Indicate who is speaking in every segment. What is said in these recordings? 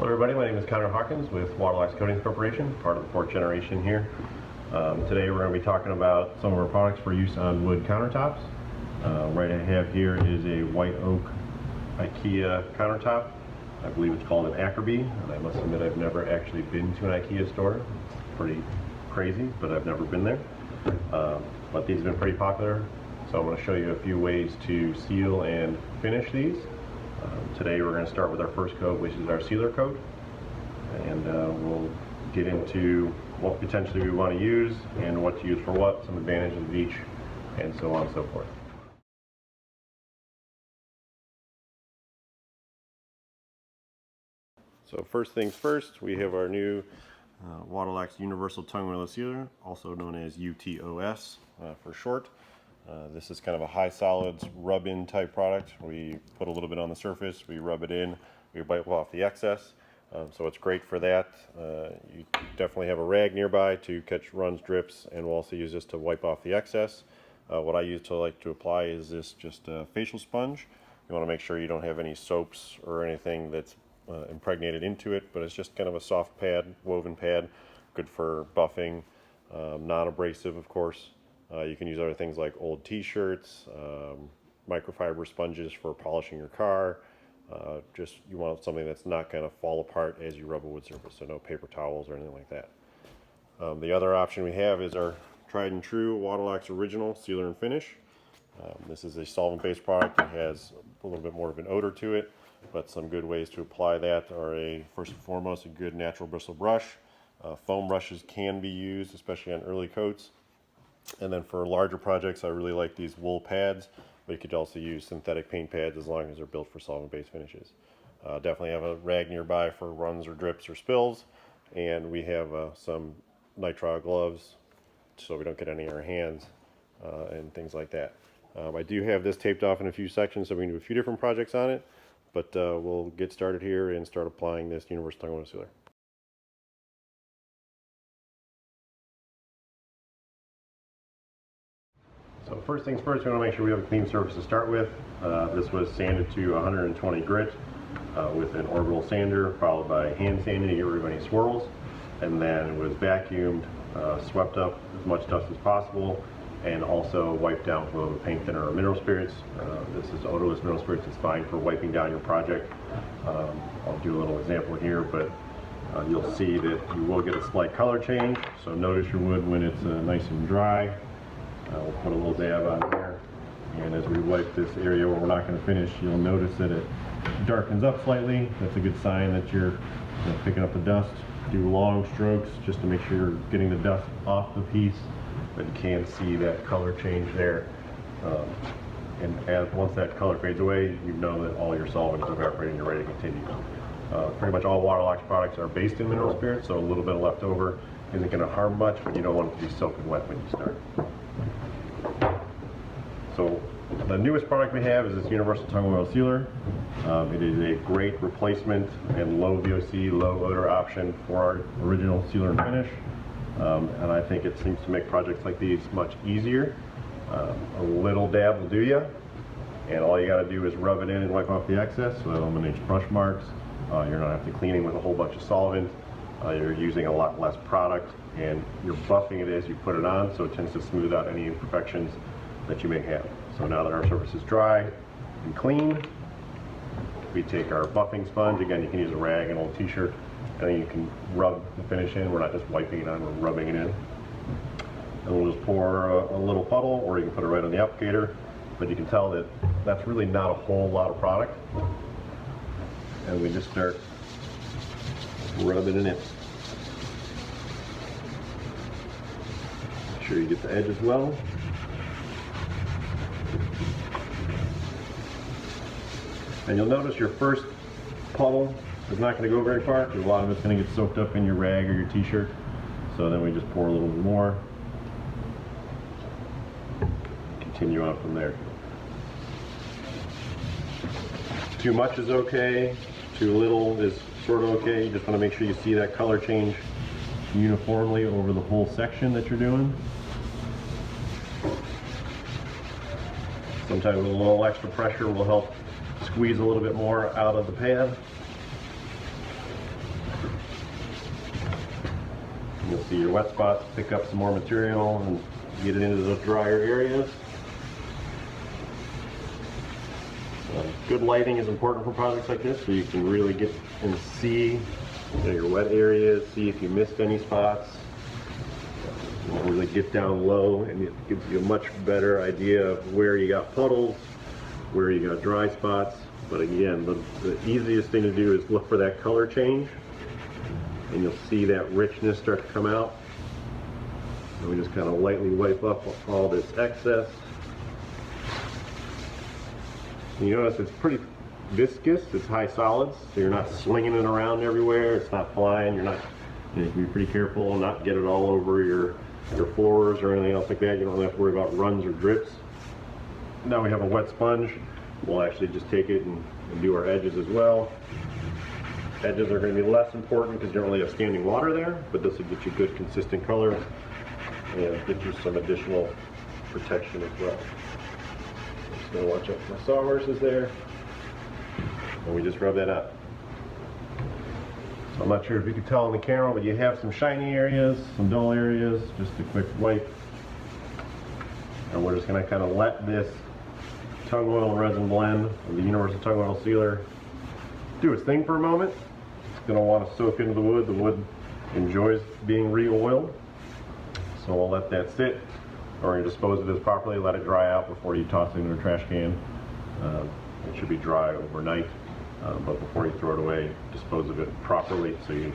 Speaker 1: Hello everybody, my name is Connor Hawkins with Waterlox Coatings Corporation, part of the fourth generation here. Today we're going to be talking about some of our products for use on wood countertops. Right I have here is a white oak IKEA countertop. I believe it's called an Ackerby, and I must admit I've never actually been to an IKEA store. It's pretty crazy, but I've never been there. But these have been pretty popular, so I'm going to show you a few ways to seal and finish these. Today we're going to start with our first coat, which is our sealer coat, and we'll get into what potentially we want to use and what to use for what, some advantages of each, and so on and so forth. So first things first, we have our new Waterlox Universal Tung Oil Sealer, also known as UTOS for short. This is kind of a high solids rub-in type product. We put a little bit on the surface, we rub it in, we wipe off the excess. So it's great for that. You definitely have a rag nearby to catch runs, drips, and we'll also use this to wipe off the excess. What I use to like to apply is this just a facial sponge. You want to make sure you don't have any soaps or anything that's impregnated into it, but it's just kind of a soft pad, woven pad, good for buffing, non-abrasive of course. You can use other things like old t-shirts, microfiber sponges for polishing your car. Just you want something that's not going to fall apart as you rub a wood surface, so no paper towels or anything like that. The other option we have is our tried and true Waterlox Original Sealer and Finish. This is a solvent-based product. It has a little bit more of an odor to it, but some good ways to apply that are first and foremost, a good natural bristle brush. Foam brushes can be used, especially on early coats. And then for larger projects, I really like these wool pads, but you could also use synthetic paint pads as long as they're built for solvent-based finishes. Definitely have a rag nearby for runs or drips or spills, and we have some nitrile gloves so we don't get any in our hands and things like that. I do have this taped off in a few sections, so we can do a few different projects on it, but we'll get started here and start applying this Universal Tung Oil Sealer. So first things first, we want to make sure we have a clean surface to start with. This was sanded to 120 grit with an orbital sander, followed by hand sanding to get rid of any swirls, and then it was vacuumed, swept up as much dust as possible, and also wiped down with a little paint thinner or mineral spirits. This is odorless mineral spirits. It's fine for wiping down your project. I'll do a little example here, but you'll see that you will get a slight color change, so notice your wood when it's nice and dry. We'll put a little dab on here, and as we wipe this area where we're not going to finish, you'll notice that it darkens up slightly. That's a good sign that you're picking up the dust. Do long strokes just to make sure you're getting the dust off the piece, but you can see that color change there. And once that color fades away, you know that all your solvent is evaporating and you're ready to continue. Pretty much all Waterlox products are based in mineral spirits, so a little bit of leftover isn't going to harm much, but you don't want it to be soaking wet when you start. So the newest product we have is this Universal Tung Oil Sealer. It is a great replacement and low VOC, low odor option for our original sealer and finish. And I think it seems to make projects like these much easier. A little dab will do you, and all you got to do is rub it in and wipe off the excess, so it eliminates brush marks. You're not have to cleaning with a whole bunch of solvent. You're using a lot less product, and you're buffing it as you put it on, so it tends to smooth out any imperfections that you may have. So now that our surface is dry and clean, we take our buffing sponge. Again, you can use a rag, an old t-shirt, and then you can rub the finish in. We're not just wiping it on, we're rubbing it in. And we'll just pour a little puddle, or you can put it right on the applicator, but you can tell that that's really not a whole lot of product. And we just start rubbing it in. Make sure you get the edge as well. And you'll notice your first puddle is not going to go very far, because a lot of it's going to get soaked up in your rag or your t-shirt. So then we just pour a little bit more. Continue on from there. Too much is okay, too little is sort of okay. You just want to make sure you see that color change uniformly over the whole section that you're doing. Sometimes a little extra pressure will help squeeze a little bit more out of the pad. You'll see your wet spots, pick up some more material and get it into those drier areas. Good lighting is important for projects like this, so you can really get and see your wet areas, see if you missed any spots. Really get down low, and it gives you a much better idea of where you got puddles, where you got dry spots. But again, the easiest thing to do is look for that color change, and you'll see that richness start to come out. And we just kind of lightly wipe up all this excess. And you notice it's pretty viscous, it's high solids, so you're not slinging it around everywhere, it's not flying, you can be pretty careful and not get it all over your floors or anything else like that. You don't have to worry about runs or drips. Now we have a wet sponge. We'll actually just take it and do our edges as well. Edges are going to be less important because you don't really have standing water there, but this will get you good consistent color and get you some additional protection as well. I'm just going to watch out for my sawhorses there, and we just rub that out. So I'm not sure if you can tell on the camera, but you have some shiny areas, some dull areas, just a quick wipe. And we're just going to kind of let this tung oil and resin blend of the Universal Tung Oil Sealer do its thing for a moment. It's going to want to soak into the wood. The wood enjoys being re-oiled. So we'll let that sit, or you dispose of this properly, let it dry out before you toss it into a trash can. It should be dry overnight. But before you throw it away, dispose of it properly so you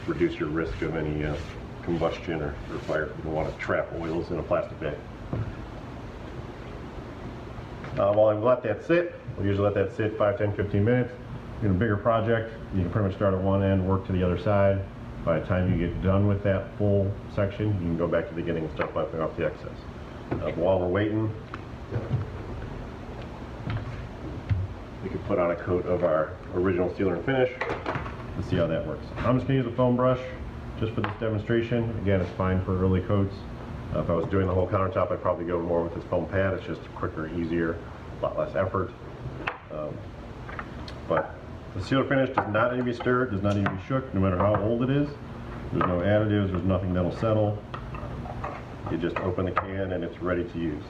Speaker 1: reduce your risk of any combustion or fire. You don't want to trap oils in a plastic bag. While I let that sit, we'll usually let that sit 5, 10, 15 minutes. In a bigger project, you can pretty much start at one end, work to the other side. By the time you get done with that full section, you can go back to the beginning and start wiping off the excess. While we're waiting, we can put on a coat of our original sealer and finish and see how that works. I'm just going to use a foam brush just for this demonstration. Again, it's fine for early coats. If I was doing the whole countertop, I'd probably go more with this foam pad. It's just quicker, easier, a lot less effort. But the sealer finish does not need to be stirred, does not need to be shook, no matter how old it is. There's no additives, there's nothing that'll settle. You just open the can and it's ready to use.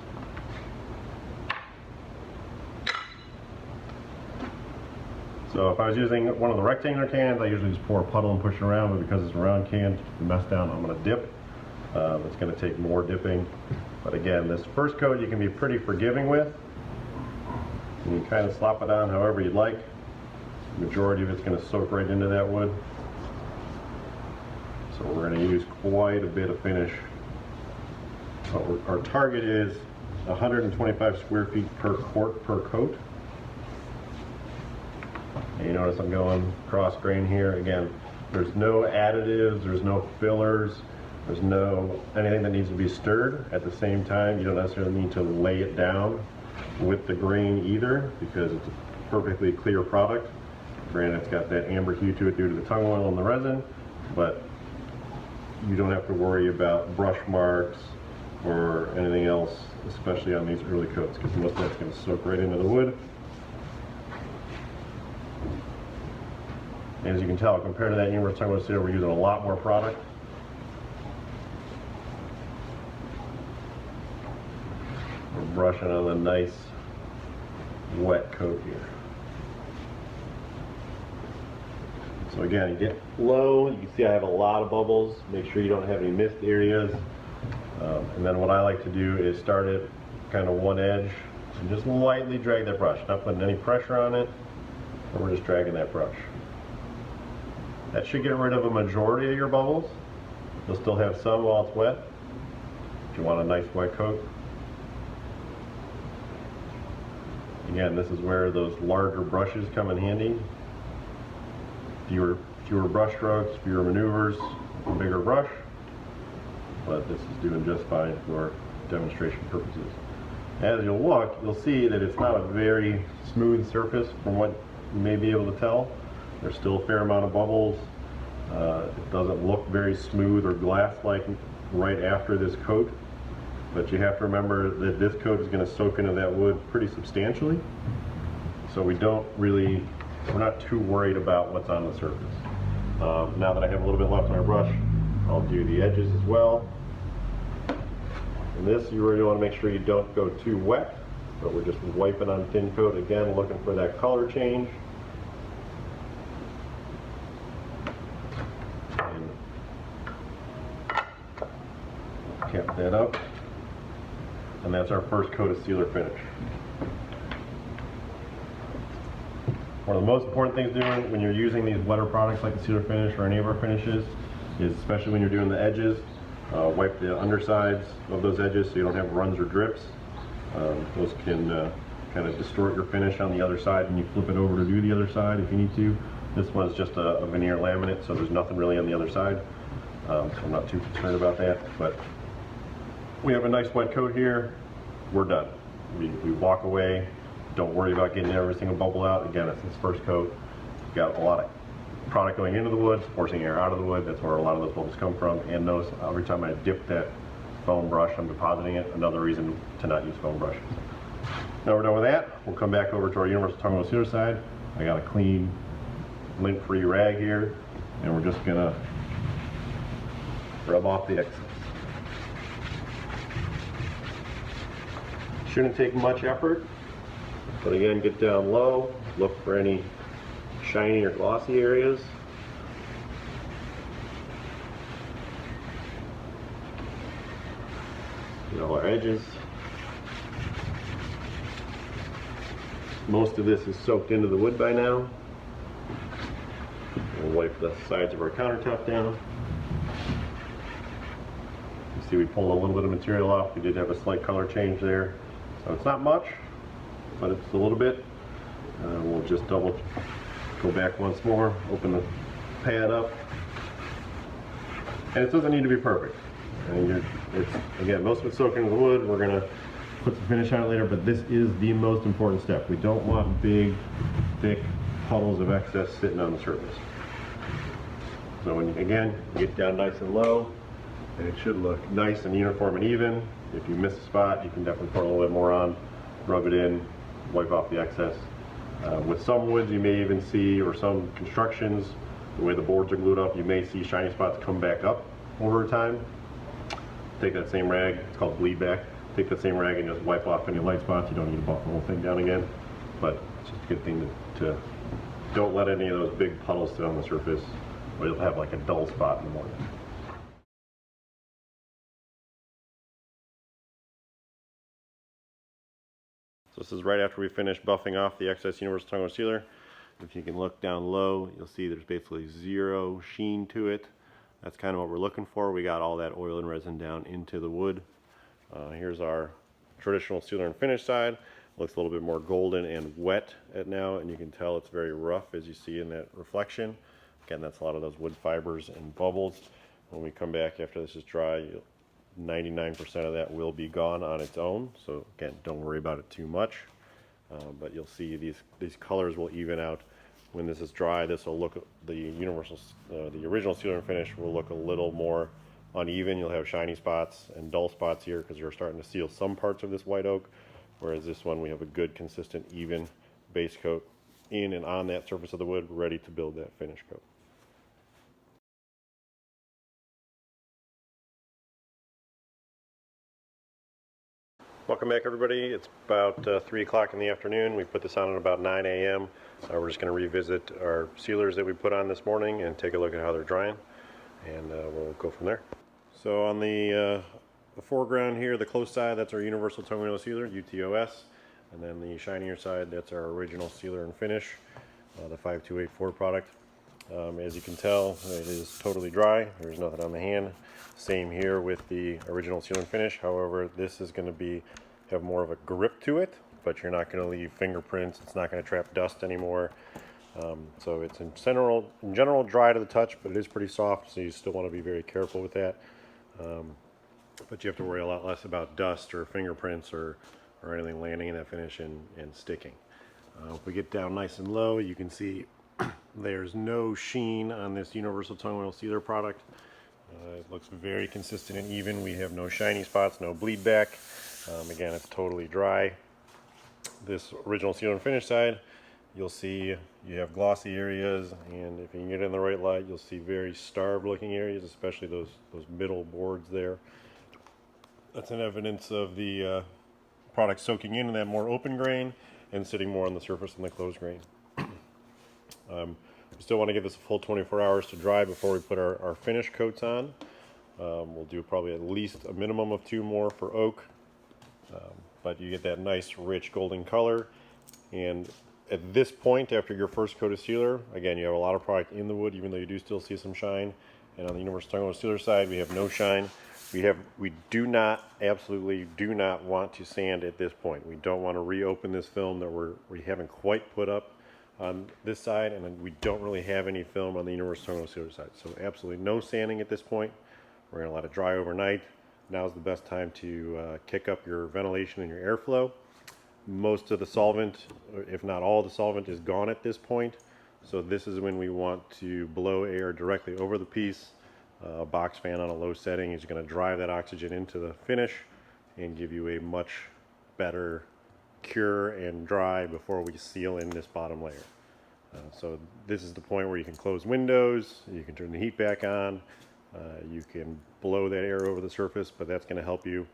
Speaker 1: So if I was using one of the rectangular cans, I usually just pour a puddle and push it around, but because it's a round can, to keep the mess down, I'm going to dip. It's going to take more dipping. But again, this first coat you can be pretty forgiving with. You can kind of slop it on however you'd like. The majority of it's going to soak right into that wood. So we're going to use quite a bit of finish. Our target is 125 square feet per quart per coat. And you notice I'm going cross grain here. Again, there's no additives, there's no fillers, there's no anything that needs to be stirred. At the same time, you don't necessarily need to lay it down with the grain either, because it's a perfectly clear product. Granted, it's got that amber hue to it due to the tung oil and the resin, but you don't have to worry about brush marks or anything else, especially on these early coats, because most of that's going to soak right into the wood. And as you can tell, compared to that Universal Tung Oil Sealer, we're using a lot more product. We're brushing on a nice wet coat here. So again, you get low, you can see I have a lot of bubbles. Make sure you don't have any missed areas. And then what I like to do is start at kind of one edge and just lightly drag that brush, not putting any pressure on it, and we're just dragging that brush. That should get rid of a majority of your bubbles. You'll still have some while it's wet, if you want a nice wet coat. Again, this is where those larger brushes come in handy. Fewer brush strokes, fewer maneuvers, a bigger brush, but this is doing just fine for demonstration purposes. As you'll look, you'll see that it's not a very smooth surface from what you may be able to tell. There's still a fair amount of bubbles. It doesn't look very smooth or glass-like right after this coat, but you have to remember that this coat is going to soak into that wood pretty substantially, so we're not too worried about what's on the surface. Now that I have a little bit left on our brush, I'll do the edges as well. And this, you really want to make sure you don't go too wet, but we're just wiping on thin coat again, looking for that color change. And cap that up. And that's our first coat of sealer finish. One of the most important things doing when you're using these wetter products like the sealer finish or any of our finishes is, especially when you're doing the edges, wipe the undersides of those edges so you don't have runs or drips. Those can kind of distort your finish on the other side when you flip it over to do the other side if you need to. This one's just a veneer laminate, so there's nothing really on the other side. So I'm not too concerned about that, but we have a nice wet coat here. We're done. We walk away. Don't worry about getting every single bubble out. Again, it's this first coat. You've got a lot of product going into the wood, forcing air out of the wood. That's where a lot of those bubbles come from. And notice every time I dip that foam brush, I'm depositing it. Another reason to not use foam brushes. Now we're done with that. We'll come back over to our Universal Tung Oil Sealer side. I got a clean, lint-free rag here, and we're just gonna rub off the excess. Shouldn't take much effort, but again, get down low, look for any shiny or glossy areas. Get all our edges. Most of this is soaked into the wood by now. We'll wipe the sides of our countertop down. You see we pulled a little bit of material off. We did have a slight color change there. So it's not much, but it's a little bit. We'll just go back once more, open the pad up. And it doesn't need to be perfect. Again, most of it's soaking into the wood. We're gonna put some finish on it later, but this is the most important step. We don't want big, thick puddles of excess sitting on the surface. So when you get down nice and low, and it should look nice and uniform and even. If you miss a spot, you can definitely pour a little bit more on, rub it in, wipe off the excess. With some woods, you may even see, or some constructions, the way the boards are glued up, you may see shiny spots come back up over time. Take that same rag, it's called bleed back. Take that same rag and just wipe off any light spots. You don't need to buff the whole thing down again, but it's just a good thing to don't let any of those big puddles sit on the surface, or you'll have like a dull spot in the morning. So this is right after we finish buffing off the excess Universal Tung Oil Sealer. If you can look down low, you'll see there's basically zero sheen to it. That's kind of what we're looking for. We got all that oil and resin down into the wood. Here's our traditional sealer and finish side. Looks a little bit more golden and wet at now, and you can tell it's very rough as you see in that reflection. Again, that's a lot of those wood fibers and bubbles. When we come back after this is dry, 99% of that will be gone on its own. So again, don't worry about it too much. But you'll see these colors will even out when this is dry. This will look, the original sealer and finish will look a little more uneven. You'll have shiny spots and dull spots here because we're starting to seal some parts of this white oak, whereas this one we have a good, consistent, even base coat in and on that surface of the wood, ready to build that finish coat. Welcome back, everybody. It's about 3 o'clock in the afternoon. We put this on at about 9 a.m. We're just going to revisit our sealers that we put on this morning and take a look at how they're drying, and we'll go from there. So on the foreground here, the close side, that's our Universal Tung Oil Sealer, UTOS, and then the shinier side, that's our original sealer and finish, the 5284 product. As you can tell, it is totally dry. There's nothing on the hand. Same here with the original sealer and finish. However, this is going to have more of a grip to it, but you're not going to leave fingerprints. It's not going to trap dust anymore. So it's in general dry to the touch, but it is pretty soft, so you still want to be very careful with that. But you have to worry a lot less about dust or fingerprints or anything landing in that finish and sticking. If we get down nice and low, you can see there's no sheen on this Universal Tung Oil Sealer product. It looks very consistent and even. We have no shiny spots, no bleed back. Again, it's totally dry. This original sealer and finish side, you'll see you have glossy areas, and if you can get in the right light, you'll see very starved looking areas, especially those middle boards there. That's an evidence of the product soaking in that more open grain and sitting more on the surface than the closed grain. We still want to give this a full 24 hours to dry before we put our finish coats on. We'll do probably at least a minimum of 2 more for oak, but you get that nice rich golden color. And at this point, after your first coat of sealer, again, you have a lot of product in the wood, even though you do still see some shine. And on the Universal Tung Oil Sealer side, we have no shine. We do not, absolutely do not want to sand at this point. We don't want to reopen this film that we haven't quite put up on this side, and then we don't really have any film on the Universal Tung Oil Sealer side. So absolutely no sanding at this point. We're going to let it dry overnight. Now's the best time to kick up your ventilation and your airflow. Most of the solvent, if not all the solvent, is gone at this point. So this is when we want to blow air directly over the piece. A box fan on a low setting is going to drive that oxygen into the finish and give you a much better cure and dry before we seal in this bottom layer. So this is the point where you can close windows, you can turn the heat back on, you can blow that air over the surface, but that's going to help you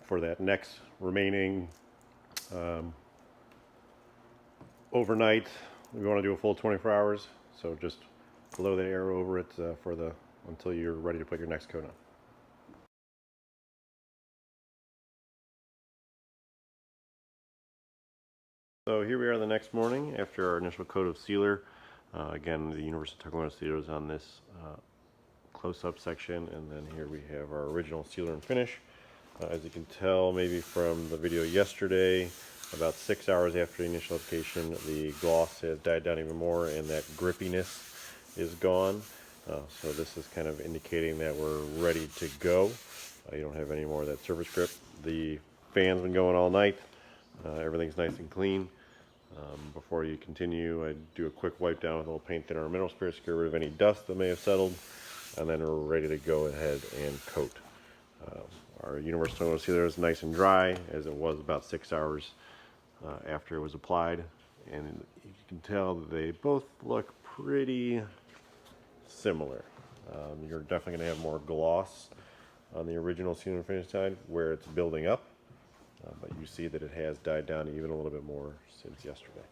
Speaker 1: for that next remaining overnight. We want to do a full 24 hours, so just blow the air over it until you're ready to put your next coat on. So here we are the next morning after our initial coat of sealer. Again, the Universal Tung Oil Sealer is on this close-up section, and then here we have our original sealer and finish. As you can tell maybe from the video yesterday, about 6 hours after the initial application, the gloss has died down even more and that grippiness is gone. So this is kind of indicating that we're ready to go. You don't have any more of that surface grip. The fan's been going all night. Everything's nice and clean. Before you continue, I do a quick wipe down with a little paint thinner or mineral spray to get rid of any dust that may have settled, and then we're ready to go ahead and coat. Our Universal Tung Oil Sealer is nice and dry, as it was about 6 hours after it was applied, and you can tell that they both look pretty similar. You're definitely going to have more gloss on the original sealer and finish side where it's building up, but you see that it has died down even a little bit more since yesterday.